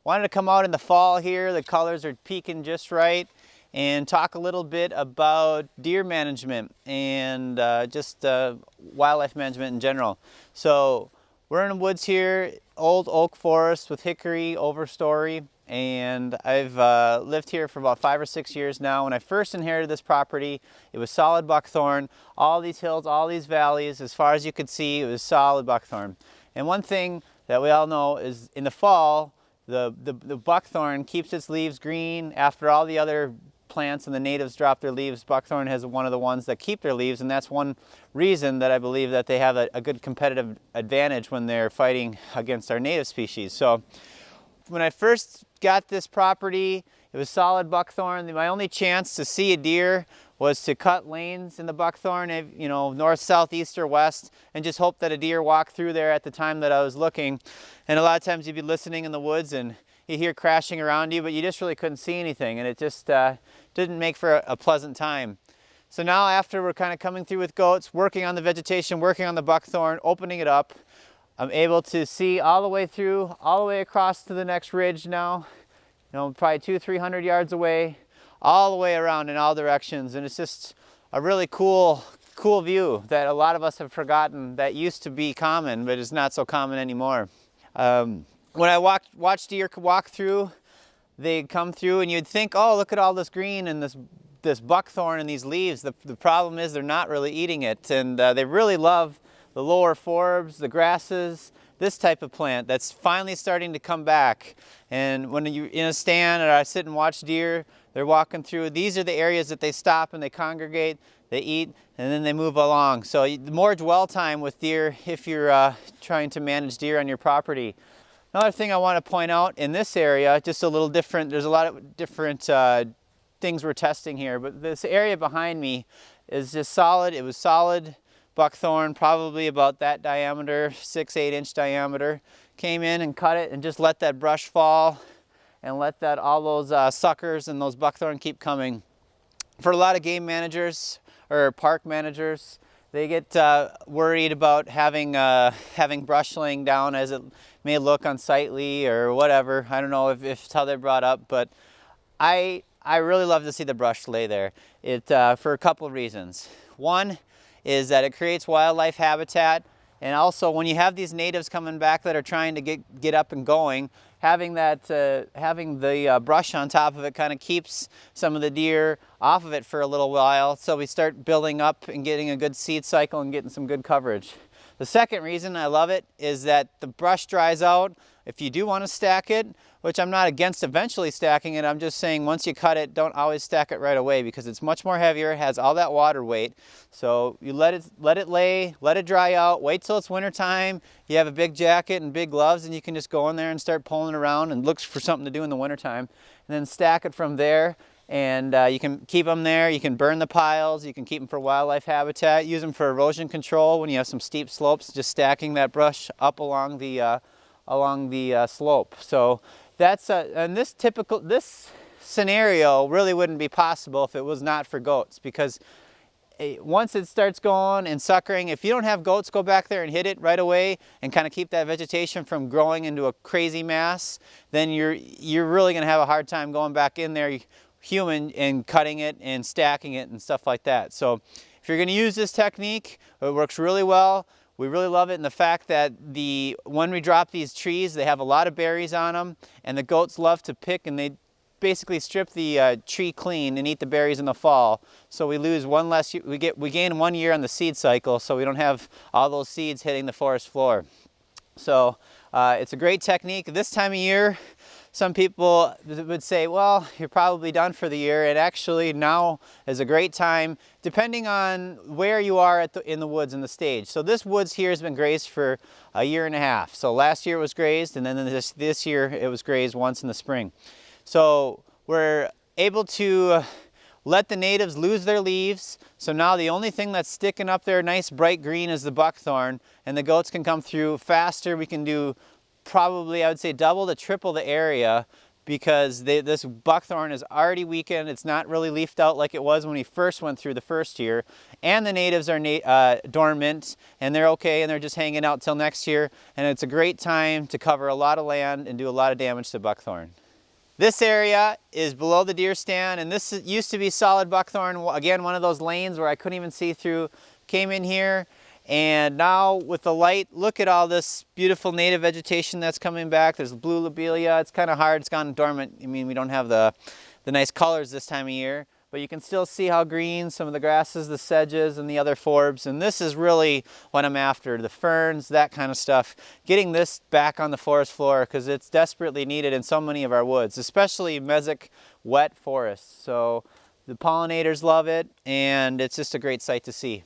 wanted to come out in the fall here. The colors are peaking just right, and talk a little bit about deer management and just wildlife management in general. So we're in the woods here, old oak forest with hickory overstory, and I've lived here for about 5 or 6 years now. When I first inherited this property, it was solid buckthorn. All these hills, all these valleys, as far as you could see, it was solid buckthorn. And one thing that we all know is in the fall, the buckthorn keeps its leaves green after all the other plants and the natives drop their leaves. Buckthorn has one of the ones that keep their leaves, and that's one reason that I believe that they have a good competitive advantage when they're fighting against our native species. So when I first got this property, it was solid buckthorn. My only chance to see a deer was to cut lanes in the buckthorn, you know, north, south, east, or west, and just hope that a deer walked through there at the time that I was looking. And a lot of times you'd be listening in the woods and you hear crashing around you, but you just really couldn't see anything, and it just didn't make for a pleasant time. So now after we're kind of coming through with goats, working on the vegetation, working on the buckthorn, opening it up, I'm able to see all the way through, all the way across to the next ridge now, you know, probably 200-300 yards away, all the way around in all directions. And it's just a really cool view that a lot of us have forgotten that used to be common, but is not so common anymore. When I watch deer walk through, they come through and you'd think, oh, look at all this green and this buckthorn and these leaves. The problem is they're not really eating it, and they really love the lower forbs, the grasses, this type of plant that's finally starting to come back. And when you're in a stand or I sit and watch deer, they're walking through, these are the areas that they stop and they congregate, they eat, and then they move along. So the more dwell time with deer if you're trying to manage deer on your property. Another thing I want to point out in this area, just a little different, there's a lot of different things we're testing here, but this area behind me is just solid. It was solid buckthorn, probably about that diameter, 6-8 inch diameter. Came in and cut it and just let that brush fall and let that all those suckers and those buckthorn keep coming. For a lot of game managers or park managers, they get worried about having brush laying down, as it may look unsightly or whatever. I don't know if it's how they're brought up, but I really love to see the brush lay there. For a couple of reasons. One is that it creates wildlife habitat, and also when you have these natives coming back that are trying to get up and going, having the brush on top of it kind of keeps some of the deer off of it for a little while, so we start building up and getting a good seed cycle and getting some good coverage. The second reason I love it is that the brush dries out. If you do want to stack it, which I'm not against eventually stacking it, I'm just saying once you cut it, don't always stack it right away because it's much more heavier, it has all that water weight. So you let it lay, let it dry out, wait till it's winter time, you have a big jacket and big gloves, and you can just go in there and start pulling around and look for something to do in the winter time, and then stack it from there. And you can keep them there, you can burn the piles, you can keep them for wildlife habitat, use them for erosion control when you have some steep slopes, just stacking that brush up along the slope. So that's and this scenario really wouldn't be possible if it was not for goats, because once it starts going and suckering, if you don't have goats go back there and hit it right away and kind of keep that vegetation from growing into a crazy mass, then you're really going to have a hard time going back in there human and cutting it and stacking it and stuff like that. So if you're going to use this technique, it works really well. We really love it in the fact that when we drop these trees, they have a lot of berries on them, and the goats love to pick, and they basically strip the tree clean and eat the berries in the fall. So we lose one less, we gain 1 year on the seed cycle, so we don't have all those seeds hitting the forest floor. So it's a great technique. This time of year, some people would say, well, you're probably done for the year, and actually now is a great time, depending on where you are in the woods in the stage. So this woods here has been grazed for a year and a half. So last year it was grazed, and then this year it was grazed once in the spring. So we're able to let the natives lose their leaves. So now the only thing that's sticking up there nice bright green is the buckthorn, and the goats can come through faster. We can do probably, I would say, double to triple the area because this buckthorn is already weakened. It's not really leafed out like it was when we first went through the first year. And the natives are dormant, and they're okay, and they're just hanging out till next year. And it's a great time to cover a lot of land and do a lot of damage to buckthorn. This area is below the deer stand, and this used to be solid buckthorn. Again, one of those lanes where I couldn't even see through. Came in here, and now with the light, look at all this beautiful native vegetation that's coming back. There's blue lobelia. It's kind of hard. It's gone dormant. I mean, we don't have the nice colors this time of year, but you can still see how green some of the grasses, the sedges, and the other forbs. And this is really what I'm after, the ferns, that kind of stuff. Getting this back on the forest floor because it's desperately needed in so many of our woods, especially mesic wet forests. So the pollinators love it, and it's just a great sight to see.